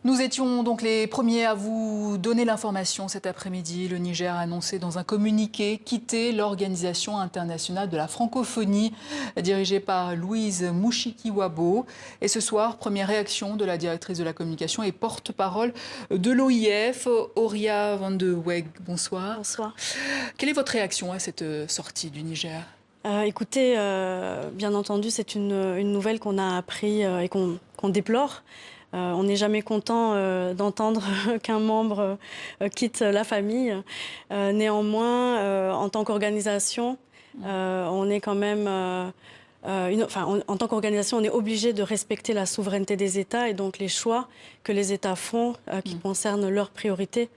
Nous étions donc les premiers à vous donner l'information cet après-midi. Le Niger a annoncé dans un communiqué quitter l'Organisation internationale de la francophonie dirigée par Louise Mushikiwabo. Et ce soir, première réaction de la directrice de la communication et porte-parole de l'OIF, Oria Van de Weg. Bonsoir. Bonsoir. Quelle est votre réaction à cette sortie du Niger ? Écoutez, bien entendu, c'est une nouvelle qu'on a appris et qu'on déplore. On n'est jamais content d'entendre qu'un membre quitte la famille. Néanmoins, en tant qu'organisation, on est quand même... en tant qu'organisation, on est obligé de respecter la souveraineté des États et donc les choix que les États font qui concernent leurs priorités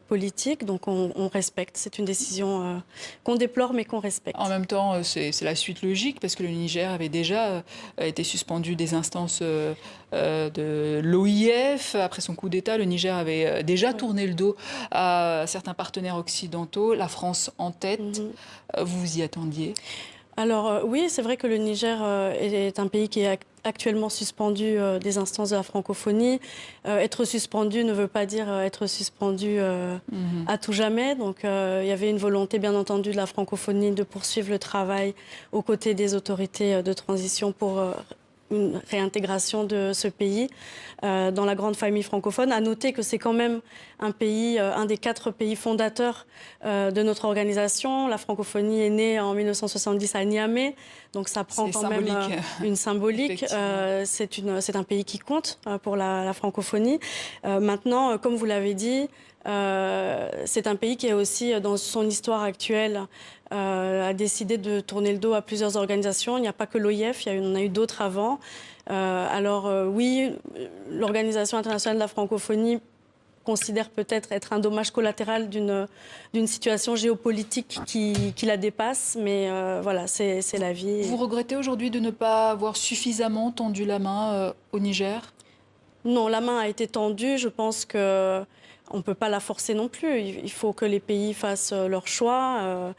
politiques. Donc on respecte. C'est une décision qu'on déplore mais qu'on respecte. En même temps, c'est la suite logique parce que le Niger avait déjà été suspendu des instances de l'OIF. Après son coup d'État, le Niger avait déjà tourné le dos à certains partenaires occidentaux, la France en tête. Vous vous y attendiez ? Alors oui, c'est vrai que le Niger est un pays qui est actuellement suspendu des instances de la francophonie. Être suspendu ne veut pas dire être suspendu à tout jamais. Donc il y avait une volonté bien entendu de la francophonie de poursuivre le travail aux côtés des autorités de transition pour une réintégration de ce pays dans la grande famille francophone. À noter que c'est quand même un pays, un des 4 pays fondateurs de notre organisation. La francophonie est née en 1970 à Niamey, donc ça prend quand même une symbolique. C'est un pays qui compte pour la francophonie. Maintenant, comme vous l'avez dit, c'est un pays qui est aussi, dans son histoire actuelle, a décidé de tourner le dos à plusieurs organisations. Il n'y a pas que l'OIF, il y en a eu d'autres avant. Oui, l'Organisation internationale de la francophonie considère peut-être être un dommage collatéral d'une situation géopolitique qui la dépasse, mais voilà, c'est la vie. Vous regrettez aujourd'hui de ne pas avoir suffisamment tendu la main au Niger ? Non, la main a été tendue. Je pense qu'on ne peut pas la forcer non plus. Il faut que les pays fassent leur choix.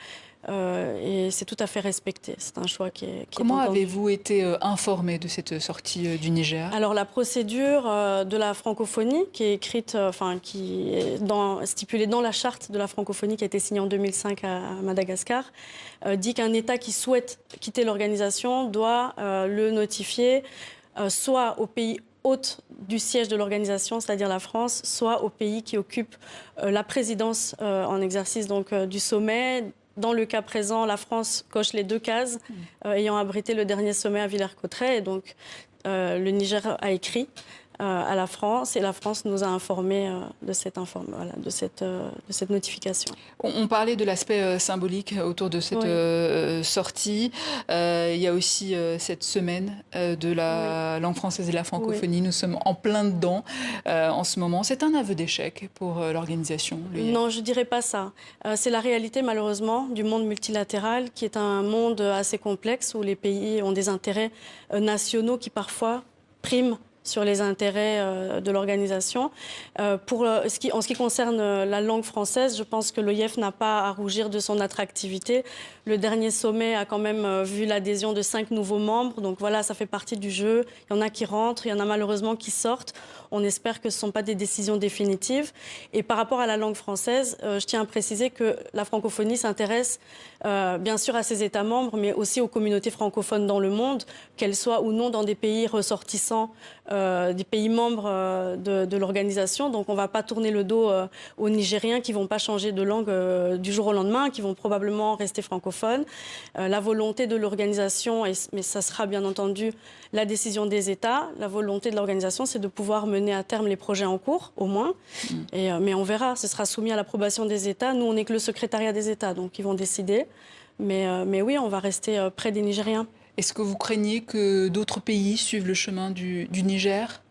Et c'est tout à fait respecté. C'est un choix qui est Comment avez-vous été informé de cette sortie du Niger ? Alors la procédure de la francophonie qui est écrite, qui est stipulée dans la charte de la francophonie qui a été signée en 2005 à Madagascar, dit qu'un État qui souhaite quitter l'organisation doit le notifier soit au pays hôte du siège de l'organisation, c'est-à-dire la France, soit au pays qui occupe la présidence en exercice donc, du sommet. Dans le cas présent, la France coche les 2 cases, ayant abrité le dernier sommet à Villers-Cotterêts. Et donc, le Niger a écrit à la France et la France nous a informés de cette notification. On parlait de l'aspect symbolique autour de cette sortie. Il y a aussi cette semaine de la langue française et de la francophonie. Oui. Nous sommes en plein dedans en ce moment. C'est un aveu d'échec pour l'organisation. Non, je ne dirais pas ça. C'est la réalité malheureusement du monde multilatéral qui est un monde assez complexe où les pays ont des intérêts nationaux qui parfois priment sur les intérêts de l'organisation. En ce qui concerne la langue française, je pense que l'OIF n'a pas à rougir de son attractivité. Le dernier sommet a quand même vu l'adhésion de 5 nouveaux membres. Donc voilà, ça fait partie du jeu. Il y en a qui rentrent, il y en a malheureusement qui sortent. On espère que ce ne sont pas des décisions définitives. Et par rapport à la langue française, je tiens à préciser que la francophonie s'intéresse bien sûr à ses États membres, mais aussi aux communautés francophones dans le monde, qu'elles soient ou non dans des pays ressortissants des pays membres de l'organisation. Donc on ne va pas tourner le dos aux Nigériens qui ne vont pas changer de langue du jour au lendemain, qui vont probablement rester francophones. La volonté de l'organisation, mais ça sera bien entendu la décision des États, la volonté de l'organisation, c'est de pouvoir mener à terme les projets en cours, au moins. Mais on verra, ce sera soumis à l'approbation des États. Nous, on n'est que le secrétariat des États, donc ils vont décider. Mais oui, on va rester près des Nigériens. Est-ce que vous craignez que d'autres pays suivent le chemin du Niger ?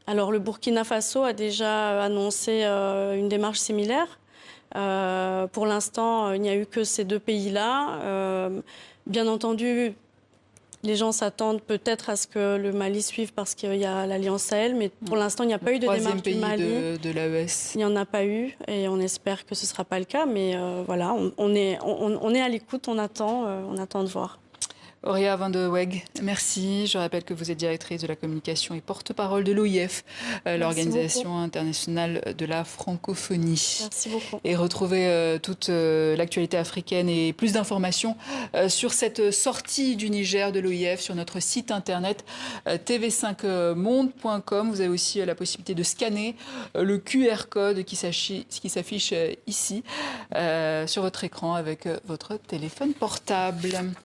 Alors, le Burkina Faso a déjà annoncé une démarche similaire. Pour l'instant, il n'y a eu que ces 2 pays-là. Bien entendu, les gens s'attendent peut-être à ce que le Mali suive parce qu'il y a l'Alliance Sahel, mais pour l'instant, il n'y a pas eu de démarche du Mali. Le 3e pays de l'AES. Il n'y en a pas eu et on espère que ce ne sera pas le cas. Mais voilà, on est à l'écoute, on attend de voir. Auréa van de Weg, merci. Je rappelle que vous êtes directrice de la communication et porte-parole de l'OIF, l'Organisation internationale de la francophonie. Merci beaucoup. Et retrouvez toute l'actualité africaine et plus d'informations sur cette sortie du Niger de l'OIF sur notre site internet tv5monde.com. Vous avez aussi la possibilité de scanner le QR code qui s'affiche ici sur votre écran avec votre téléphone portable.